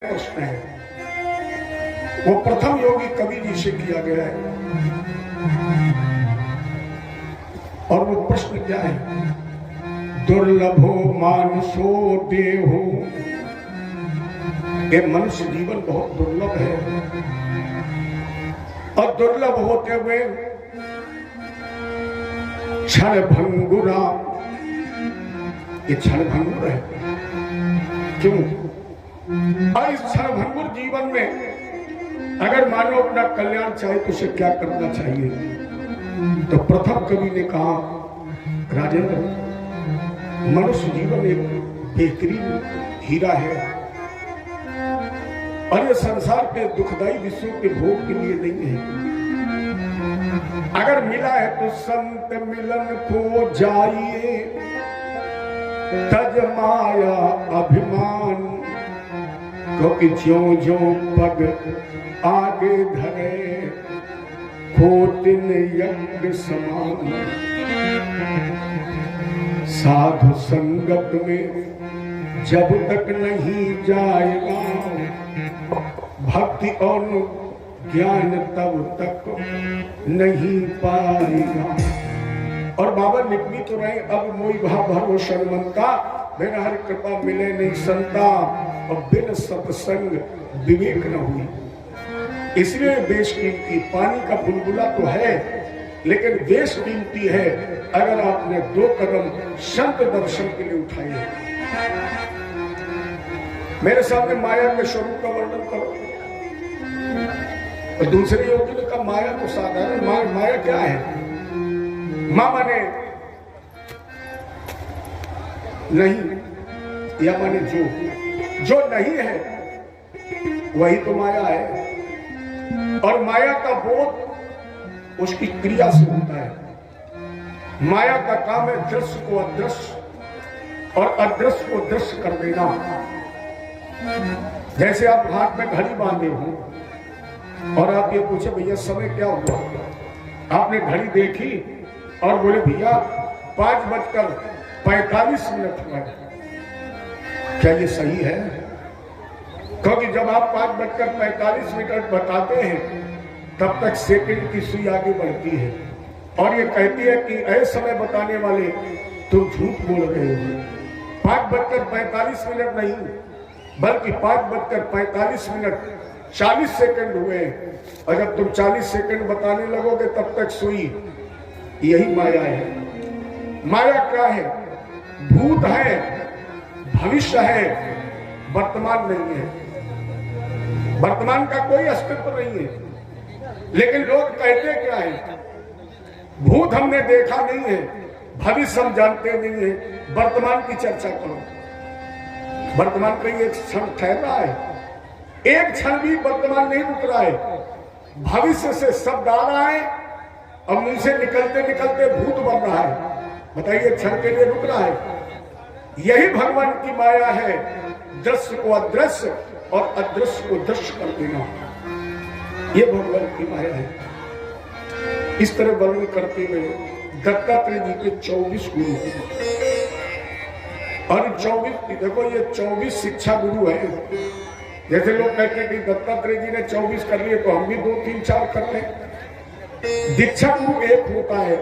प्रश्न है, वो प्रथम योगी कवि जी से किया गया है। और वो प्रश्न क्या है? दुर्लभो मानुषो देहो, ये मनुष्य जीवन बहुत दुर्लभ है। और दुर्लभ होते हुए क्षण भंगुरा, ये क्षण भंगुर है। क्यों? और इस क्षण भंगुर जीवन में अगर मानव अपना कल्याण चाहे तो उसे क्या करना चाहिए? तो प्रथम कवि ने कहा, राजेंद्र, मनुष्य जीवन एक बेहतरीन हीरा है और ये संसार के दुखदाई विषयों के भोग के लिए नहीं है। अगर मिला है तो संत मिलन को जाइए, तज माया अभिमान, क्योंकि ज्यों ज्यों पग आगे धरे खोतिन यज्ञ समान। साधु संगत में जब तक नहीं जाएगा भक्ति और ज्ञान तब तक नहीं पाएगा। और बाबा लिख भी तो रहे, अब मोई भा भरो शर्मंता, बिन हर कृपा मिले नहीं संता, और बिन सत्संग विवेक न हुई। इसलिए बेशकीमती पानी का बुलबुला तो है, लेकिन बेशकीमती है अगर आपने 2 कदम संत दर्शन के लिए उठाए। मेरे सामने माया के स्वरूप का वर्णन करो। और दूसरे योगी ने कहा, माया तो साधारण, माया क्या है? मां माने नहीं, या माने जो नहीं है वही तो माया है। और माया का बोध उसकी क्रिया से होता है। माया का काम है दृश्य को अदृश्य और अदृश्य को दृश्य कर देना। जैसे आप हाथ में घड़ी बांधे हो और आप ये पूछे, भैया समय क्या हुआ? आपने घड़ी देखी और बोले, भैया 5:45 हुआ। क्या ये सही है? क्योंकि जब आप 5:45 बताते हैं तब तक सेकंड की सुई आगे बढ़ती है और ये कहती है कि ऐसे समय बताने वाले तुम झूठ बोल रहे हो। 5:45 नहीं, बल्कि 5:45 40 सेकंड हुए। और जब तुम 40 सेकंड बताने लगोगे तब तक सुई, यही माया है। माया क्या है? भूत है, भविष्य है, वर्तमान नहीं है। वर्तमान का कोई अस्तित्व नहीं है। लेकिन लोग कहते क्या है? भूत हमने देखा नहीं है, भविष्य हम जानते नहीं है, वर्तमान की चर्चा करो। वर्तमान का एक क्षण ठहर रहा है, एक क्षण भी वर्तमान नहीं रुक रहा है। भविष्य से शब्द आ रहा है और मुंह से निकलते निकलते भूत बन रहा है। बताइए, क्षण के लिए रुक रहा है? यही भगवान की माया है, दृश्य को अदृश्य और अदृश्य को दृश्य कर देना। ये भगवान की माया है। इस तरह वर्णन करते हुए दत्तात्रेय जी के 24 गुरु, और 24 देखो, ये 24 शिक्षा गुरु है। जैसे लोग कहते हैं कि दत्तात्रेय जी ने 24 कर लिए तो हम भी 2, 3, 4 कर लें। दीक्षा गुरु एक होता है,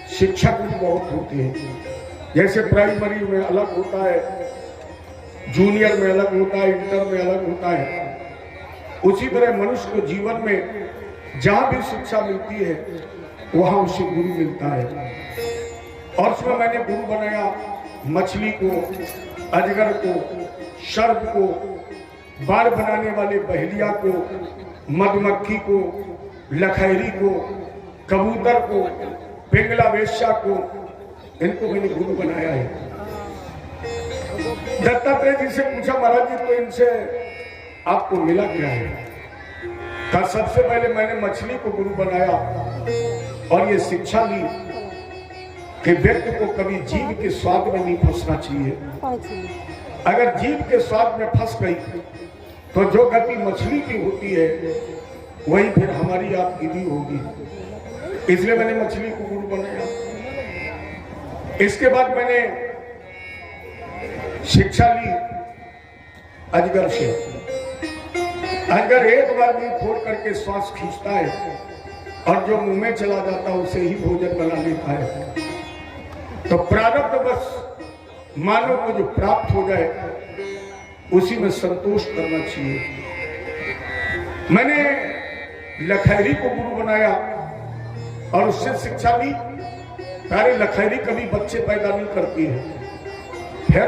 शिक्षा गुरु बहुत होती है। जैसे प्राइमरी में अलग होता है, जूनियर में अलग होता है, इंटर में अलग होता है। उसी तरह मनुष्य को जीवन में जहां भी शिक्षा मिलती है वहां उसे गुरु मिलता है। और उसमें मैंने गुरु बनाया मछली को, अजगर को, सर्प को, बाल बनाने वाले बहेलिया को, मधुमक्खी को, लखैरी को, कबूतर को, पिंगला वेश्या को, इनको मैंने गुरु बनाया है। दत्तात्रेय जी से पूछा, महाराज जी तो इनसे आपको मिला क्या है? कहा, सबसे पहले मैंने मछली को गुरु बनाया और ये शिक्षा ली कि व्यक्ति को कभी जीव के स्वाद में नहीं फंसना चाहिए। अगर जीव के स्वाद में फंस गई तो जो गति मछली की होती है वही फिर हमारी आपकी भी होगी। इसलिए मैंने मछली को गुरु बनाया। इसके बाद मैंने शिक्षा ली अजगर से। अजगर एक बार भी फोड़ करके श्वास खींचता है और जो मुंह में चला जाता है उसे ही भोजन बना लेता है। तो प्रारब्ध बस मानव को जो प्राप्त हो जाए उसी में संतोष करना चाहिए। मैंने लखैरी को गुरु बनाया और उससे शिक्षा ली। अरे लखैरी कभी बच्चे पैदा नहीं करती है, फिर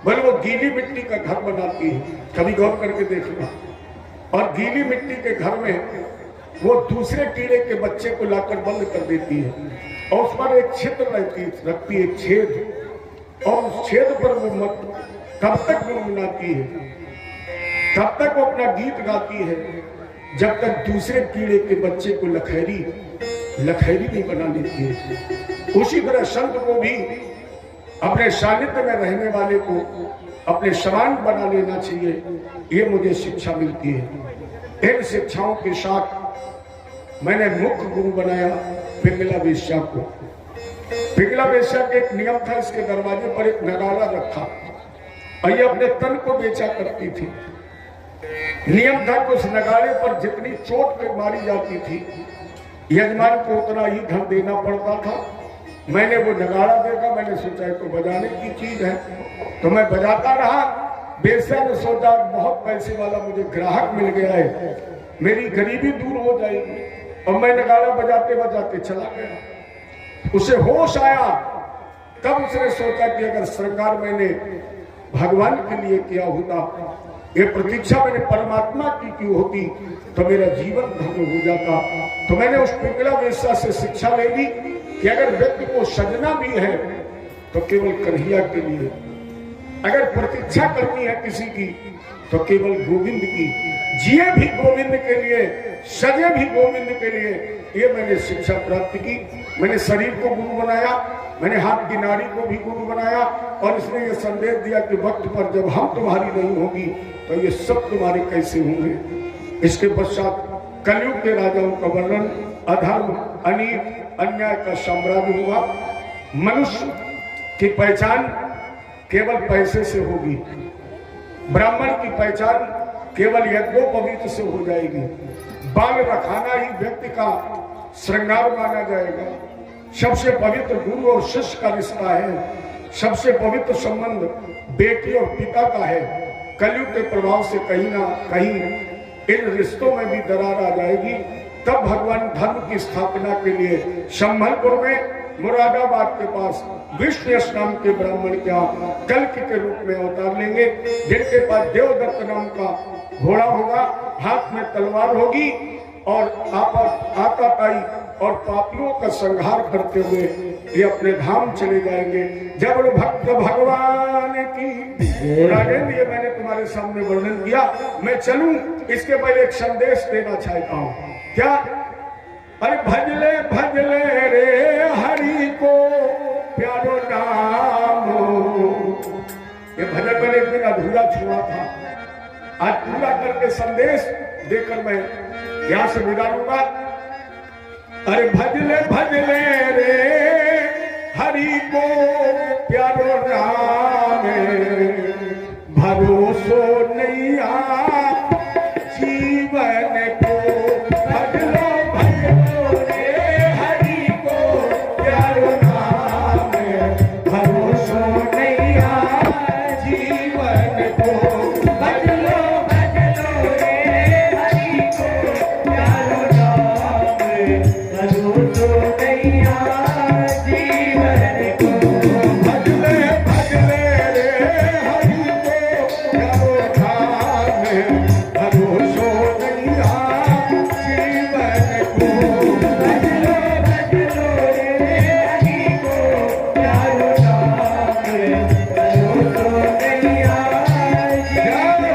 बोले वो गीली मिट्टी का घर बनाती है, कभी गौर करके देखना। और गीली मिट्टी के घर में वो दूसरे कीड़े के बच्चे को लाकर बंद कर देती है और उस पर एक छिद्र रखती है, छेद, और उस छेद पर वो मत कब तक गुनगुनाती है, तब तक वो अपना गीत गाती है जब तक दूसरे कीड़े के बच्चे को लखैरी नहीं बना लेती है। उसी तरह संत को भी अपने सानिध्य में रहने वाले को अपने समान बना लेना चाहिए, ये मुझे शिक्षा मिलती है। इन शिक्षाओं के साथ मैंने मुख्य गुरु बनाया पिंगला वेश्या को। पिंगला वेश्या के एक नियम था, इसके दरवाजे पर एक नगाड़ा रखा और ये अपने तन को बेचा करती थी। नियम था कि उस नगाड़े पर जितनी चोट मारी जाती थी यजमान को उतना ही धन देना पड़ता था। मैंने वो नगाड़ा देखा, मैंने सोचा तो बजाने की चीज है, तो मैं बजाता रहा। बेशक ने सोचा बहुत पैसे वाला मुझे ग्राहक मिल गया है, मेरी गरीबी दूर हो जाएगी, और मैं नगाड़ा बजाते बजाते चला गया। उसे होश आया, तब उसने सोचा कि अगर श्रृंगार मैंने भगवान के लिए किया होता, ये प्रतीक्षा मैंने परमात्मा की होती, तो मेरा जीवन धन्य हो जाता। तो मैंने उस पिंगला वेश्या से शिक्षा ले ली कि अगर व्यक्ति को सजना भी है तो केवल कन्हैया के लिए, अगर प्रतीक्षा करनी है किसी की तो केवल गोविंद की, जिए भी गोविंद के लिए, सजे भी गोविंद के लिए। ये मैंने शिक्षा प्राप्त की। मैंने शरीर को गुरु बनाया, मैंने हाथ की नाड़ी को भी गुरु बनाया, और इसने ये संदेश दिया कि वक्त पर जब हम तुम्हारी नहीं होगी तो ये सब तुम्हारे कैसे होंगे। इसके पश्चात कलयुग के राजाओं का वर्णन, अधर्म, अनीति, अन्याय का साम्राज्य हुआ। मनुष्य की पहचान केवल पैसे से होगी, ब्राह्मण की पहचान केवल यज्ञोपवीत से हो जाएगी, बाल रखाना ही व्यक्ति का श्रृंगार माना जाएगा। सबसे पवित्र गुरु और शिष्य का रिश्ता है, सबसे पवित्र संबंध बेटी और पिता का है। कलयुग के प्रभाव से कहीं ना कहीं इन रिश्तों में भी दरार आ जाएगी। तब भगवान धर्म की स्थापना के लिए संभलपुर में मुरादाबाद के पास विष्णु नाम के ब्राह्मण क्या कल्कि के रूप में अवतार लेंगे, जिनके पास देवदत्त नाम का घोड़ा होगा, हाथ में तलवार होगी, और आताताई और पापियों का संहार करते हुए ये अपने धाम चले जाएंगे। जब भक्त भगवान की राजेंद्र, ये मैंने तुम्हारे सामने वर्णन किया। मैं चलूं, इसके पहले एक संदेश देना चाहता हूं। क्या? अरे भजले भजले रे हरि को प्यारो नाम। ये भजन मैंने एक दिन अधूरा छोड़ा था, आज पूरा करके संदेश देकर मैं यहां से विदा लूंगा। अरे भजले भजले रे हरि को प्यारो नाम, भरोसो नैया जीवन को। भजलो भजलो रे हरि को प्यारो नाम, भरोसो नैया जीवन को। भजलो भजलो रे हरि को प्यारो नाम, भरोसो नैया जीवन को। भजले भजले रे हरि को प्यारो नाम, भरोसो नैया जीवन को। भजलो भजलो रे हरि को प्यारो नाम, भरोसो नैया जीवन को।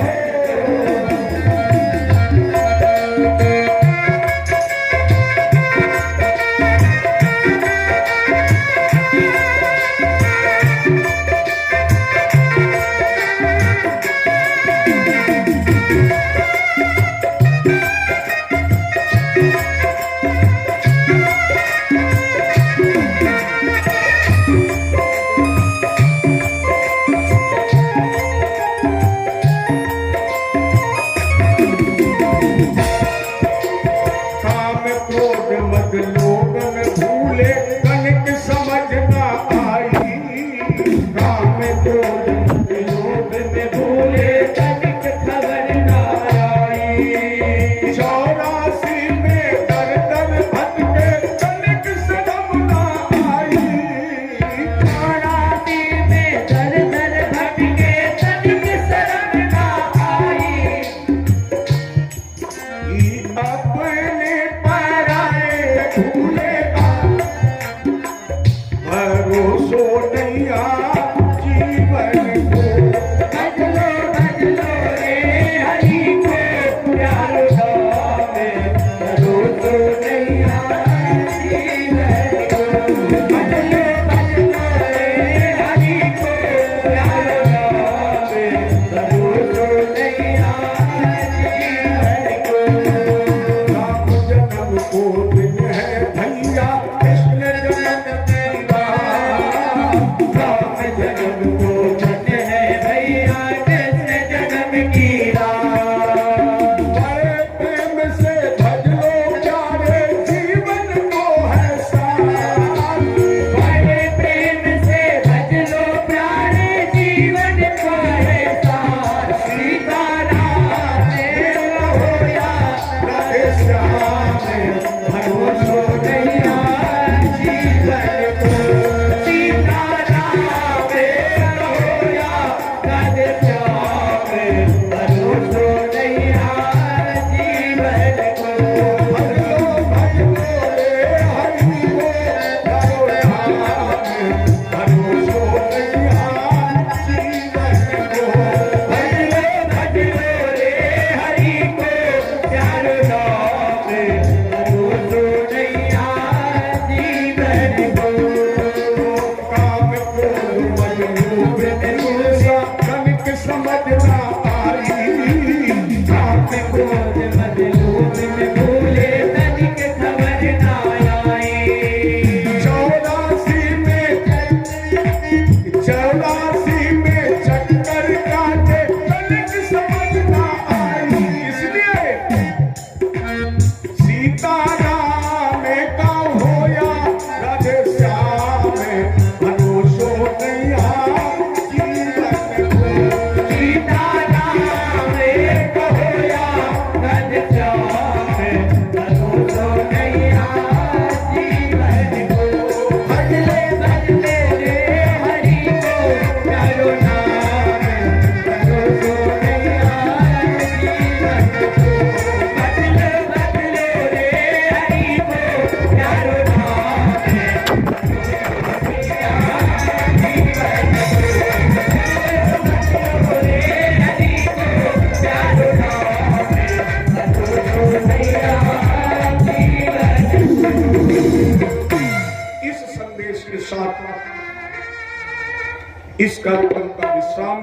इस कार्यक्रम का विश्राम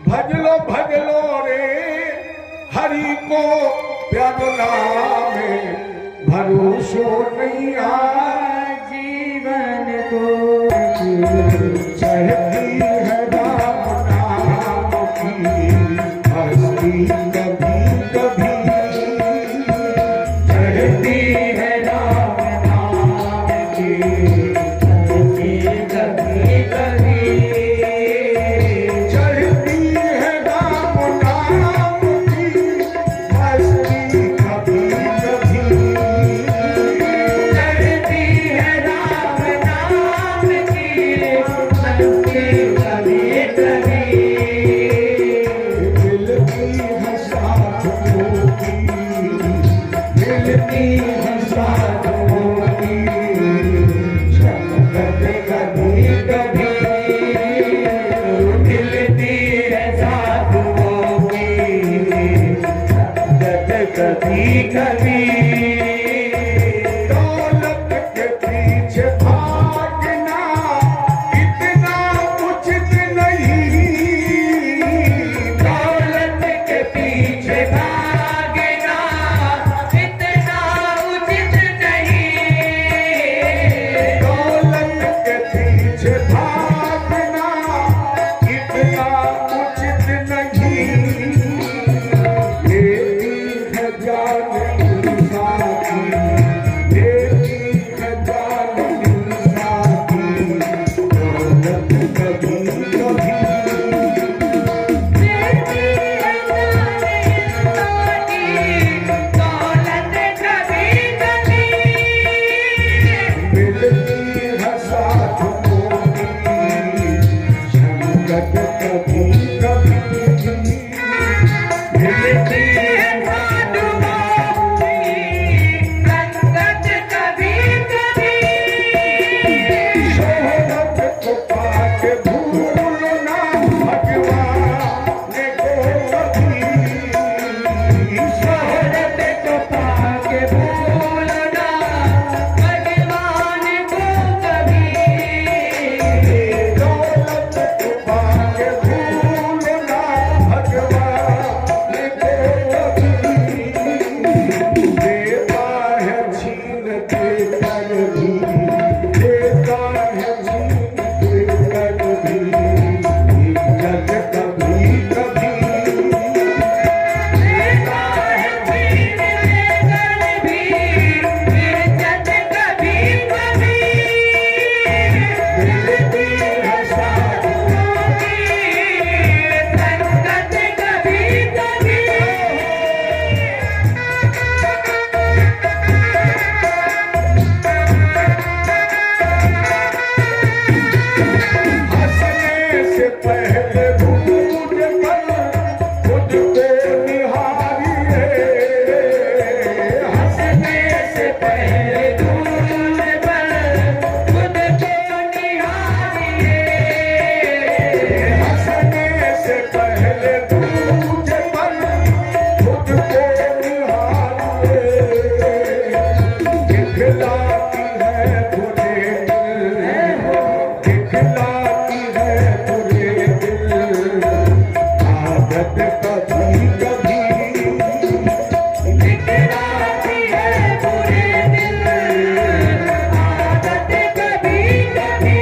भज लो रे हरि को प्यारो नाम भरोसो नहीं जीवन को चढ़ती है राम नाम की हस्ती कभी कभी चढ़ती है राम नाम की हस्ती कभी कभी चढ़ती है राम नाम की हस्ती कभी कभी चढ़ती है राम नाम की हस्ती कभी कभी मिलती है साधुओं की मिलती है साधुओं की संगत कभी कभी मिलती है साधुओं की संगत कभी कभी दौलत के पीछे भागना इतना उचित नहीं दौलत के पीछे भागना इतना उचित नहीं दौलत के पीछे भागना इतना उचित नहीं लेती है जान इंसान की लेती है जान इंसान की दौलत कभी कभी देती है जान इंसान की दौलत कभी कभी मिलती है साधुओं की संगत कभी कभी मिलती है साधुओं की संगत कभी कभी शोहरत को पाके भूलना भगवान को कभी शोहरत को पाके भूलना भगवान को कभी दौलत को पाके भूलना भगवान को कभी देता है छीन के कर भी देता है छीन के कर भी इज्जत कभी कभी देता है छीन लेकर भी इज्जत कभी कभी मिलती है साधुओं की संगत कभी कभी हंसने से पहले भूल कर खुद को निहारिए हंसने से पहले धूल पर खुद को निहारिए हंसने से पहले भूल कर खुद को निहारिए दिखलाती है बुरे दिल दिखलाती है बुरे दिल आदत कभी कभी दिखलाती है बुरे दिल आदत कभी कभी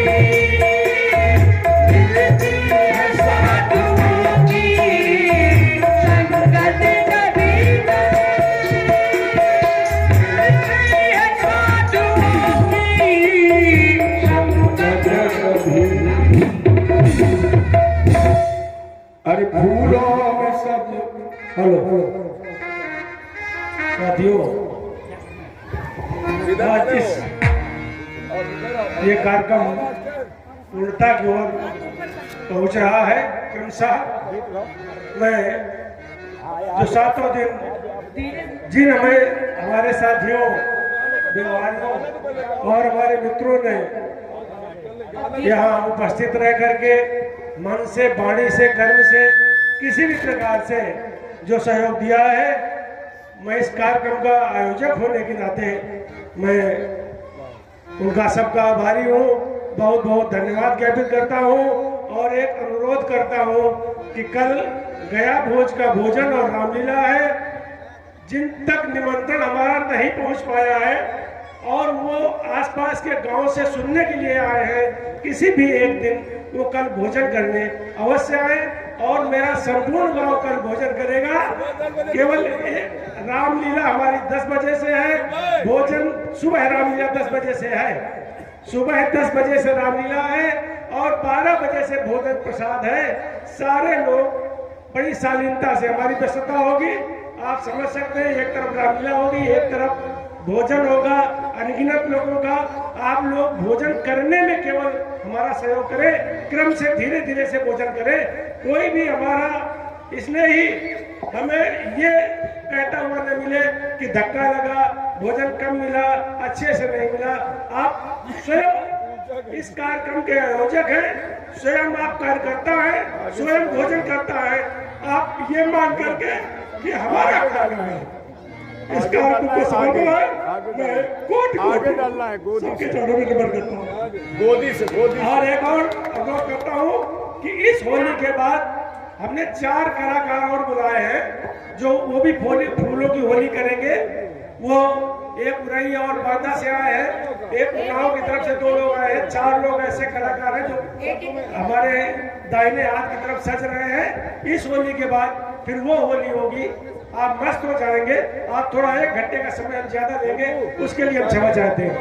मिलती है साधुओं की संगत कभी कभी मिलती है साधुओं की संगत अरे फूलों में सब हेलो साथियों, आज इस ये कार्यक्रम पूर्णता की ओर पहुंच रहा है। क्रमशः मैं जो सातों दिन जिन हमारे साथियों व्यवहारियों और हमारे मित्रों ने यहाँ उपस्थित रह करके मन से, वाणी से, कर्म से, किसी भी प्रकार से जो सहयोग दिया है, मैं इस कार्यक्रम का आयोजक होने के नाते मैं उनका सबका आभारी हूँ। बहुत बहुत धन्यवाद ज्ञापित करता हूँ और एक अनुरोध करता हूँ कि कल गया भोज का भोजन और रामलीला है, जिन तक निमंत्रण हमारा नहीं पहुंच पाया है और वो आसपास के गांव से सुनने के लिए आए हैं, किसी भी एक दिन वो कल भोजन करने अवश्य आए। और मेरा संपूर्ण गांव कल भोजन करेगा। केवल रामलीला हमारी 10 बजे से है, भोजन सुबह रामलीला 10 बजे से है, सुबह 10 बजे से रामलीला है और 12 बजे से भोजन प्रसाद है। सारे लोग बड़ी शालीनता से हमारी व्यस्तता होगी, आप समझ सकते हैं। एक तरफ रामलीला होगी, एक तरफ भोजन होगा अनगिनत लोगों का। आप लोग भोजन करने में केवल हमारा सहयोग करें, क्रम से धीरे धीरे से भोजन करें। कोई भी हमारा इसलिए ही हमें ये कहता हुआ न मिले कि धक्का लगा, भोजन कम मिला, अच्छे से नहीं मिला। आप स्वयं इस कार्यक्रम के आयोजक हैं, स्वयं आप कार्यकर्ता हैं, स्वयं भोजन करता है। आप ये मान करके कि हमारा खाना है, इसका आपको समझ है। मैं कोटि डालना है गोदी सबके चरणों में नमन करता हूँ, गोदी से गोदी। और एक और अनुरोध करता हूँ कि इस होली के बाद हमने 4 कलाकार और बुलाए हैं, जो वो भी फूलों की होली करेंगे। वो एक उरई और बांदा से आए हैं, एक उन्नाव की तरफ से 2 लोग आए हैं। 4 लोग ऐसे कलाकार हैं जो हमारे दाहिने हाथ की तरफ सज रहे हैं। इस होली के बाद फिर वो होली होगी, आप मस्त हो जाएंगे। आप थोड़ा 1 घंटे का समय हम ज्यादा लेंगे, उसके लिए हम क्षमा चाहते हैं।